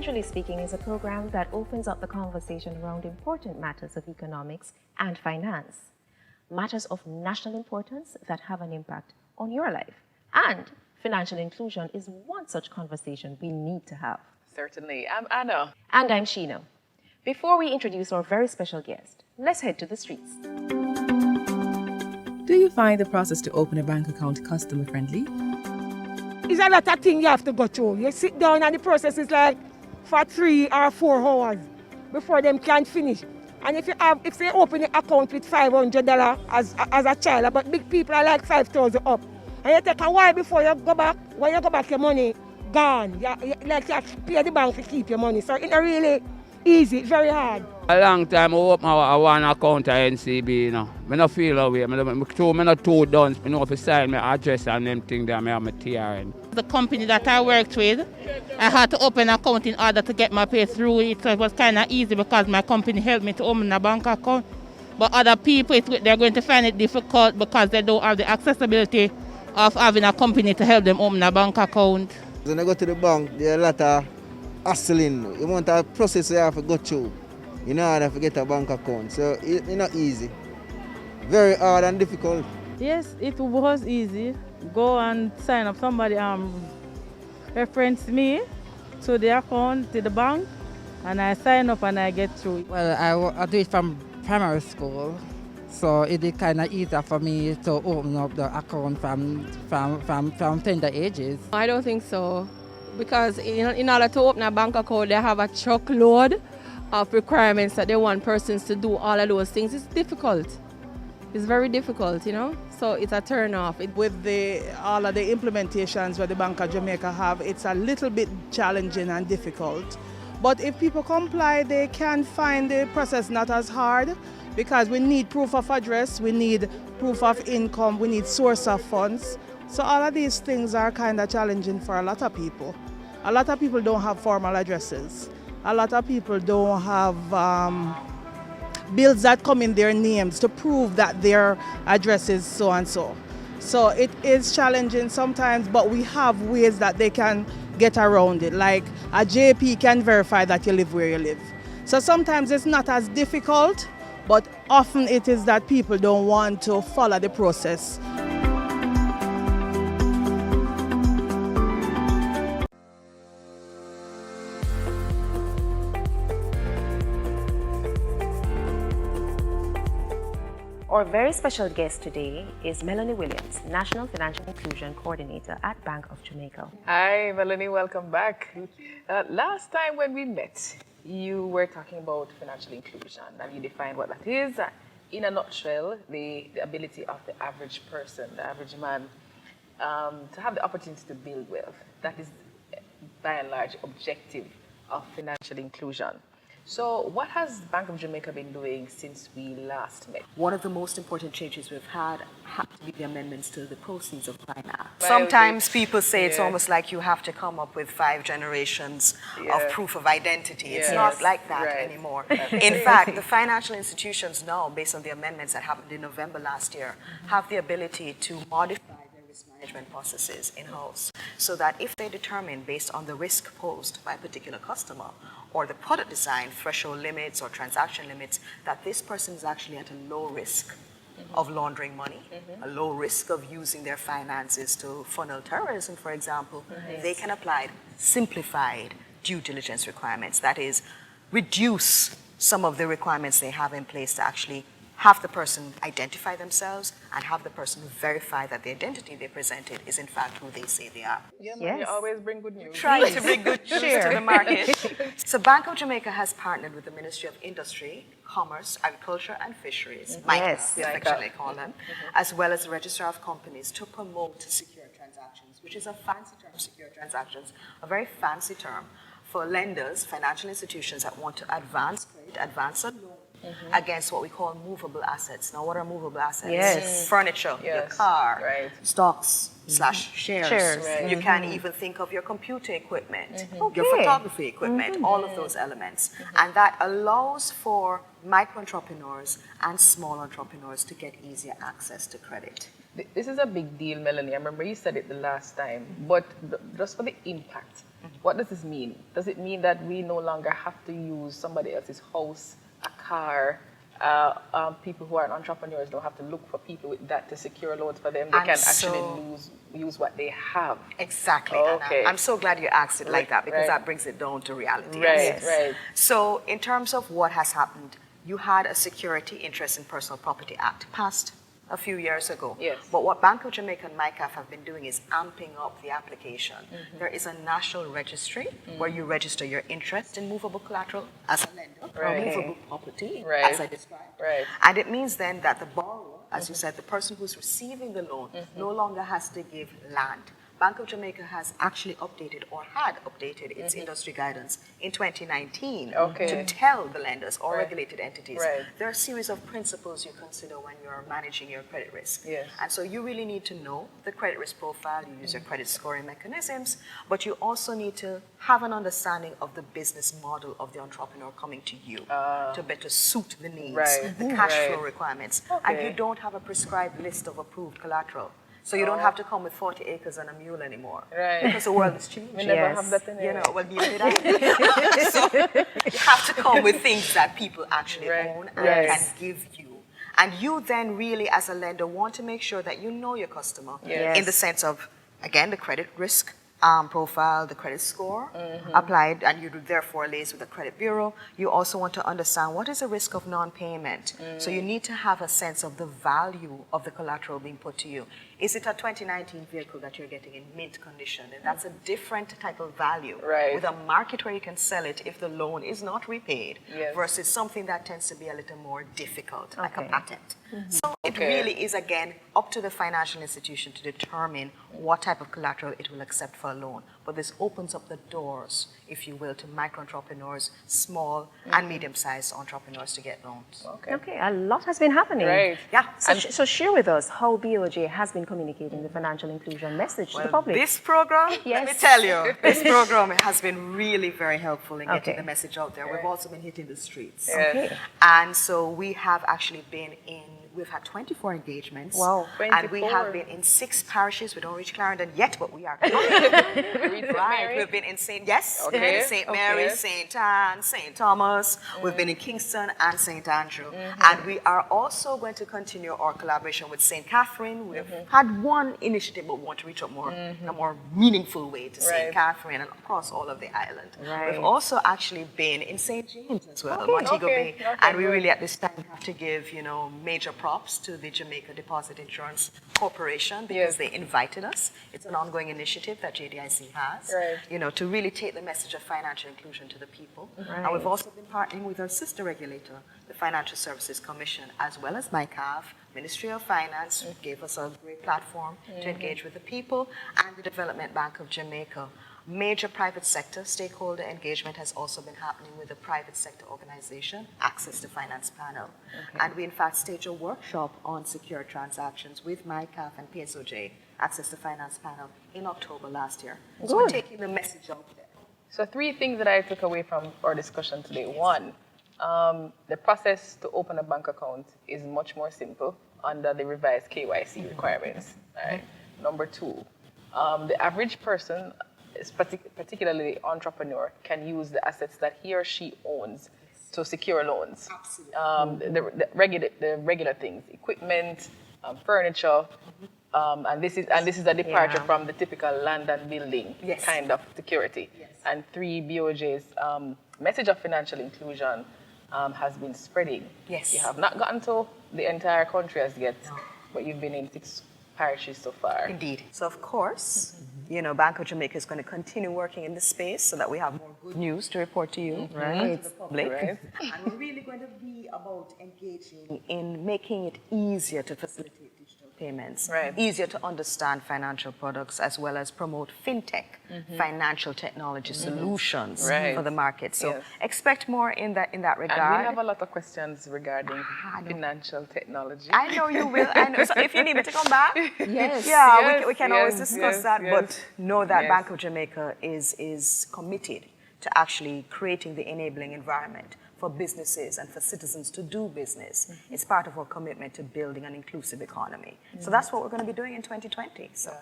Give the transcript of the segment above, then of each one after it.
Essentially Speaking is a program that opens up the conversation around important matters of economics and finance, matters of national importance that have an impact on your life. And financial inclusion is one such conversation we need to have. Certainly. I'm Anna. And I'm Sheena. Before we introduce our very special guest, let's head to the streets. Do you find the process to open a bank account customer friendly? It's a lot of things you have to go through. You sit down and the process is like for 3 or 4 hours before them can finish. And if they open the account with $500 as a child, but big people are like 5,000 up. And you take a while before you go back. When you go back, your money gone. You pay the bank to keep your money. So it's not really easy, it's very hard. A long time I open one account at NCB, you know. I don't feel that way. I'm not too done. I know if I sign my address and them things that I have my TRN. The company that I worked with, I had to open an account in order to get my pay through it. So it was kind of easy because my company helped me to open a bank account. But other people, they're going to find it difficult because they don't have the accessibility of having a company to help them open a bank account. When I go to the bank, there are a lot of hassling. You want a process you have to go through in order to get a bank account. So it's not easy. Very hard and difficult. Yes, it was easy. Go and sign up. Somebody reference me to the account, to the bank, and I sign up and I get through. Well, I do it from primary school, so it is kind of easier for me to open up the account from tender ages. I don't think so, because in order to open a bank account, they have a truckload of requirements that they want persons to do all of those things. It's difficult. It's very difficult, you know, so it's a turn off. With all of the implementations that the Bank of Jamaica have, it's a little bit challenging and difficult. But if people comply, they can find the process not as hard, because we need proof of address, we need proof of income, we need source of funds. So all of these things are kind of challenging for a lot of people. A lot of people don't have formal addresses. A lot of people don't have bills that come in their names to prove that their address is so and so. So it is challenging sometimes, but we have ways that they can get around it. Like a JP can verify that you live where you live. So sometimes it's not as difficult, but often it is that people don't want to follow the process. Our very special guest today is Melanie Williams, National Financial Inclusion Coordinator at Bank of Jamaica. Hi, Melanie. Welcome back. Last time when we met, you were talking about financial inclusion, and you defined what that is. In a nutshell, the ability of the average person, the average man, to have the opportunity to build wealth. That is, by and large, objective of financial inclusion. So what has Bank of Jamaica been doing since we last met? One of the most important changes we've had to be the amendments to the Proceeds of Crime Act. Sometimes people say it's almost like you have to come up with 5 generations of proof of identity. It's not like that anymore. In fact, the financial institutions now, based on the amendments that happened in November last year, have the ability to modify their risk management processes in-house, so that if they determine, based on the risk posed by a particular customer, or the product design, threshold limits or transaction limits, that this person is actually at a low risk of laundering money, a low risk of using their finances to funnel terrorism, for example, they can apply simplified due diligence requirements. That is, reduce some of the requirements they have in place to actually have the person identify themselves and have the person verify that the identity they presented is in fact who they say they are. Yeah, man, you always bring good news. Trying to bring good news to the market. So Bank of Jamaica has partnered with the Ministry of Industry, Commerce, Agriculture and Fisheries, MICA, we affectionately call them, as well as the Registrar of Companies, to promote secure transactions, which is a fancy term, secure transactions, a very fancy term for lenders, financial institutions that want to advance credit, advance a loan, against what we call movable assets. Now, what are movable assets? Yes. Furniture, your car, stocks / shares. You can even think of your computer equipment, your photography equipment, all of those elements. And that allows for micro-entrepreneurs and small entrepreneurs to get easier access to credit. This is a big deal, Melanie. I remember you said it the last time, but just for the impact What does this mean? Does it mean that we no longer have to use somebody else's house, a car? People who are entrepreneurs don't have to look for people with that to secure loans for them. They can actually use what they have. Exactly. Okay. I'm so glad you asked it like that, because that brings it down to reality. Right. So in terms of what has happened, you had a Security Interest in Personal Property Act passed a few years ago. Yes. But what Bank of Jamaica and MICAF have been doing is amping up the application. There is a national registry where you register your interest in movable collateral as a lender, or movable property, as I described. And it means then that the borrower, as you said, the person who's receiving the loan, no longer has to give land. Bank of Jamaica has actually updated, or had updated, its industry guidance in 2019 to tell the lenders or regulated entities there are a series of principles you consider when you're managing your credit risk. And so you really need to know the credit risk profile, you use your credit scoring mechanisms, but you also need to have an understanding of the business model of the entrepreneur coming to you to better suit the needs, the cash flow requirements. And you don't have a prescribed list of approved collateral. So you don't have to come with 40 acres and a mule anymore. Because the world is changing. We never have that anymore. You know, well, so you have to come with things that people actually own and can give you. And you then really, as a lender, want to make sure that you know your customer in the sense of, again, the credit risk profile, the credit score applied, and you therefore liaise with the credit bureau. You also want to understand what is the risk of non-payment. So you need to have a sense of the value of the collateral being put to you. Is it a 2019 vehicle that you're getting in mint condition? And that's a different type of value with a market where you can sell it if the loan is not repaid versus something that tends to be a little more difficult, like a patent. So it really is, again, up to the financial institution to determine what type of collateral it will accept for a loan. But this opens up the doors, if you will, to micro-entrepreneurs, small and medium-sized entrepreneurs to get loans. Okay, a lot has been happening. Yeah. So share with us how BOJ has been communicating the financial inclusion message to the public. This program, let me tell you, this program has been really very helpful in getting the message out there. We've also been hitting the streets. And so we have actually been we've had 24 engagements. Wow. And we have been in 6 parishes. We don't reach Clarendon yet, but we are coming. We've been in St. St. Mary, St. Anne, St. Thomas. We've been in Kingston and St. Andrew. And we are also going to continue our collaboration with St. Catherine. We've had one initiative, but we want to reach out more in a more meaningful way to St. Catherine and across all of the island. We've also actually been in St. James as well, Montego Bay. And we really at this time have to give, major props to the Jamaica Deposit Insurance Corporation because they invited us. It's an ongoing initiative that JDIC has, to really take the message of financial inclusion to the people. And we've also been partnering with our sister regulator, the Financial Services Commission, as well as MICAF, Ministry of Finance, who gave us a great platform to engage with the people, and the Development Bank of Jamaica. Major private sector stakeholder engagement has also been happening with the private sector organization, Access to Finance Panel. And we in fact staged a workshop on secure transactions with MICAF and PSOJ, Access to Finance Panel, in October last year. So we're taking the message out there. So 3 things that I took away from our discussion today. 1, the process to open a bank account is much more simple under the revised KYC requirements. Number 2, the average person, particularly the entrepreneur, can use the assets that he or she owns to secure loans. The regular things, equipment, furniture, and this is a departure from the typical land and building kind of security. And 3, BOJ's message of financial inclusion has been spreading. You have not gotten to the entire country as yet, but you've been in 6 parishes so far. Indeed. So of course, Bank of Jamaica is going to continue working in this space so that we have more good news to report to you, to the public. And we're really going to be about engaging in making it easier to facilitate digital payments, easier to understand financial products, as well as promote fintech, financial technology solutions for the market. So expect more in that regard. And we have a lot of questions regarding financial technology. I know you will. I know. So if you need me to come back, we can always discuss that. But know that Bank of Jamaica is committed to actually creating the enabling environment for businesses and for citizens to do business. It's part of our commitment to building an inclusive economy. So that's what we're going to be doing in 2020. So,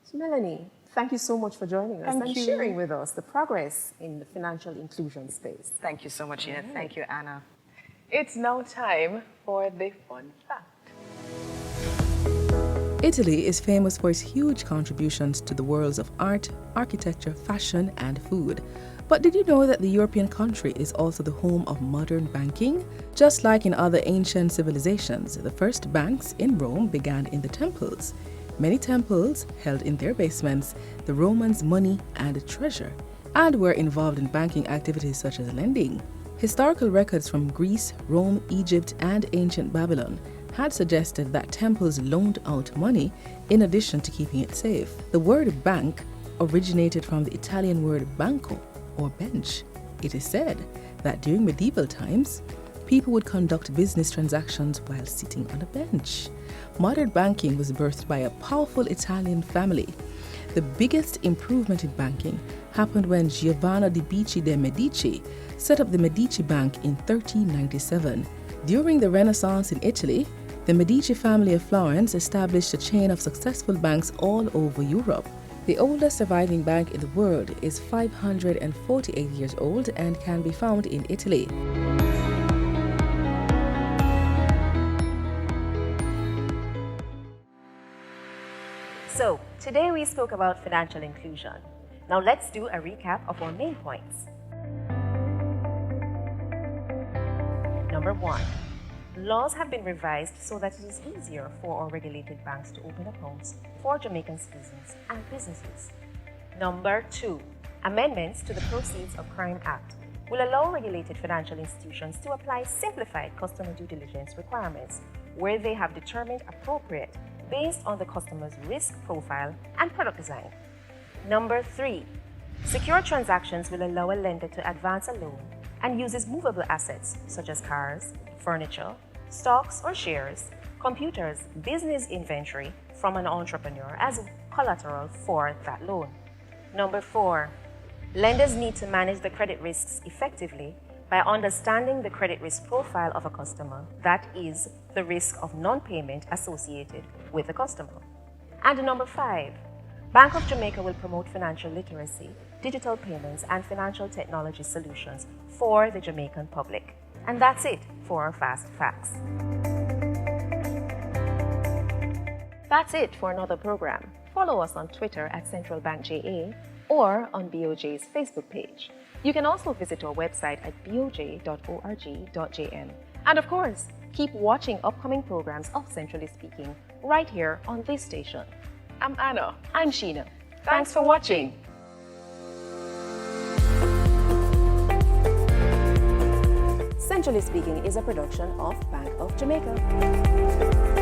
So Melanie, Thank you so much for joining us Thank and you. sharing with us the progress in the financial inclusion space. Thank you so much, Edith. Thank you, Anna. It's now time for the fun fact. Italy is famous for its huge contributions to the worlds of art, architecture, fashion, and food. But did you know that the European country is also the home of modern banking? Just like in other ancient civilizations, the first banks in Rome began in the temples. Many temples held in their basements the Romans' money and treasure, and were involved in banking activities such as lending. Historical records from Greece, Rome, Egypt, and ancient Babylon had suggested that temples loaned out money in addition to keeping it safe. The word bank originated from the Italian word banco, or bench. It is said that during medieval times, people would conduct business transactions while sitting on a bench. Modern banking was birthed by a powerful Italian family. The biggest improvement in banking happened when Giovanni di Bicci de' Medici set up the Medici Bank in 1397. During the Renaissance in Italy, the Medici family of Florence established a chain of successful banks all over Europe. The oldest surviving bank in the world is 548 years old and can be found in Italy. So, today we spoke about financial inclusion. Now let's do a recap of our main points. Number 1. Laws have been revised so that it is easier for our regulated banks to open accounts for Jamaican citizens and businesses. Number 2. Amendments to the Proceeds of Crime Act will allow regulated financial institutions to apply simplified customer due diligence requirements where they have determined appropriate based on the customer's risk profile and product design. Number 3. Secure transactions will allow a lender to advance a loan and uses movable assets such as cars, furniture, stocks or shares, computers, business inventory from an entrepreneur as collateral for that loan. Number 4. Lenders need to manage the credit risks effectively by understanding the credit risk profile of a customer, that is, the risk of non-payment associated with the customer. And number 5. Bank of Jamaica will promote financial literacy, digital payments, and financial technology solutions for the Jamaican public. And that's it for our Fast Facts. That's it for another program. Follow us on Twitter at Central Bank JA or on BOJ's Facebook page. You can also visit our website at boj.org.jm. And of course, keep watching upcoming programs of Centrally Speaking right here on this station. I'm Anna. I'm Sheena. Thanks for watching. Centrally Speaking is a production of Bank of Jamaica.